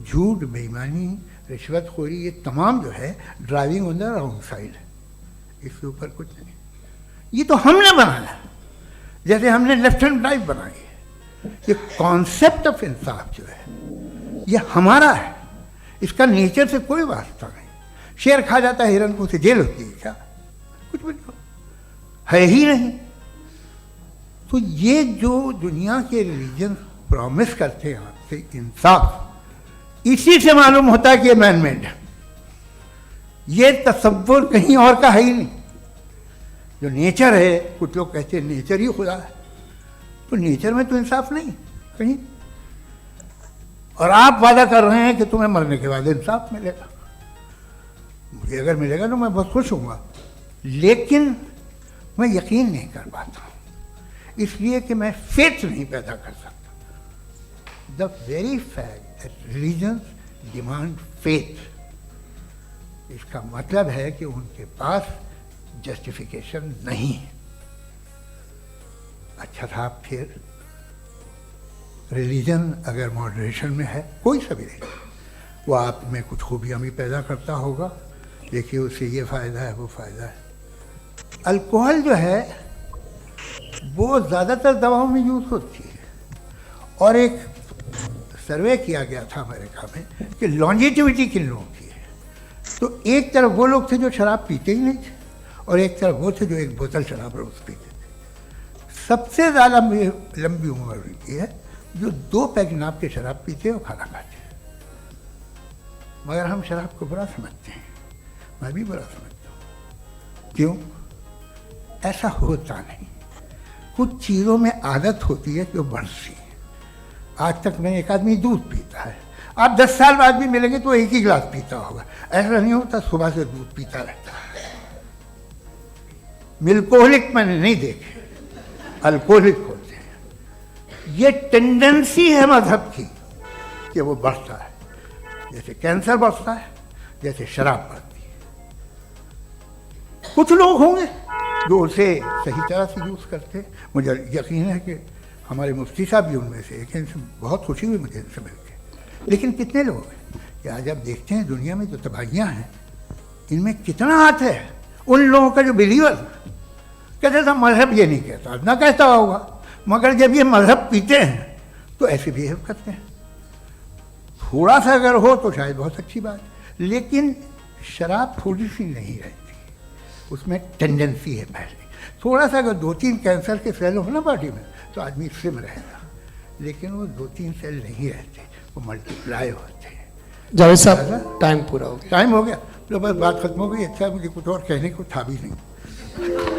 झूठ, बेईमानी, रिश्वतखोरी, ये तमाम जो है driving on the wrong side है, इसके ऊपर कुछ नहीं। ये तो हमने बनाया, जैसे हमने लेफ्ट हैंड ड्राइव बनाई है। ये कॉन्सेप्ट ऑफ इंसाफ जो है ये हमारा है, इसका नेचर से कोई वास्ता नहीं। शेर खा जाता है हिरन को, उसे जेल होती है क्या? कुछ भी नहीं, है ही नहीं। तो ये जो दुनिया के रिलीजन प्रॉमिस करते हैं आपसे इंसाफ, इसी से मालूम होता है कि ये मैन मेड है। ये तसव्वुर कहीं और का है ही नहीं। जो नेचर है, कुछ लोग कहते हैं नेचर ही खुदा है, तो नेचर में तो इंसाफ नहीं कहीं। और आप वादा कर रहे हैं कि तुम्हें मरने के बाद इंसाफ मिलेगा। मुझे अगर मिलेगा तो मैं बहुत खुश होऊंगा, लेकिन मैं यकीन नहीं कर पाता हूँ, इसलिए कि मैं फेथ नहीं पैदा कर सकता। The very fact that religions demand faith, इसका मतलब है कि उनके पास जस्टिफिकेशन नहीं है। अच्छा साहब, फिर रिलीजन अगर मॉडरेशन में है, कोई सा भी नहीं, वो आप में कुछ खूबियाँ भी पैदा करता होगा, देखिए उससे ये फ़ायदा है, वो फ़ायदा है। अल्कोहल जो है वो ज़्यादातर दवाओं में यूज़ होती है, और एक सर्वे किया गया था अमेरिका में कि लॉन्जेटिविटी किन लोगों की है। तो एक तरफ वो लोग थे जो शराब पीते ही नहीं थे, और एक तरफ वो थे जो एक बोतल शराब रोज़ पीते थे। सबसे ज़्यादा लंबी उम्र की है जो 2 पैक नाप के शराब पीते और खाना खाते हैं। मगर हम शराब को बुरा समझते हैं, मैं भी बुरा समझता हूँ। क्यों? ऐसा होता नहीं। कुछ चीज़ों में आदत होती है जो बढ़ती है। आज तक में एक आदमी दूध पीता है, आप 10 साल बाद भी मिलेंगे तो एक ही गिलास पीता होगा। ऐसा नहीं होता, सुबह से दूध पीता रहता है। मिल्कोहलिक मैंने नहीं देखे, अल्कोहलिक होते हैं। ये टेंडेंसी है मजहब की कि वो बढ़ता है, जैसे कैंसर बढ़ता है, जैसे शराब बढ़ती है। कुछ लोग होंगे जो उसे सही तरह से यूज़ करते। मुझे यकीन है कि हमारे मुफ्ती साहब भी उनमें से एक हैं, इनसे बहुत खुशी हुई मुझे इनसे मिलकर। लेकिन कितने लोग हैं कि आज आप देखते हैं दुनिया में जो तबाहियाँ हैं, इनमें कितना हाथ है उन लोगों का जो बिलीवर कहते था मजहब ये नहीं कहता, ना कहता होगा, मगर जब ये मजहब पीते हैं तो ऐसे बिहेव करते हैं। थोड़ा सा अगर हो तो शायद बहुत अच्छी बात, लेकिन शराब थोड़ी सी नहीं रहती, उसमें टेंडेंसी है पहले। थोड़ा सा अगर 2-3 कैंसर के सेल हो ना बॉडी में तो आदमी स्लिम रहेगा, लेकिन वो 2-3 सेल नहीं रहते, वो मल्टीप्लाई होते हैं। जावेद साहब, टाइम पूरा हो गया। टाइम हो गया तो बस बात खत्म हो गई। अच्छा, मुझे कुछ और कहने को था भी नहीं।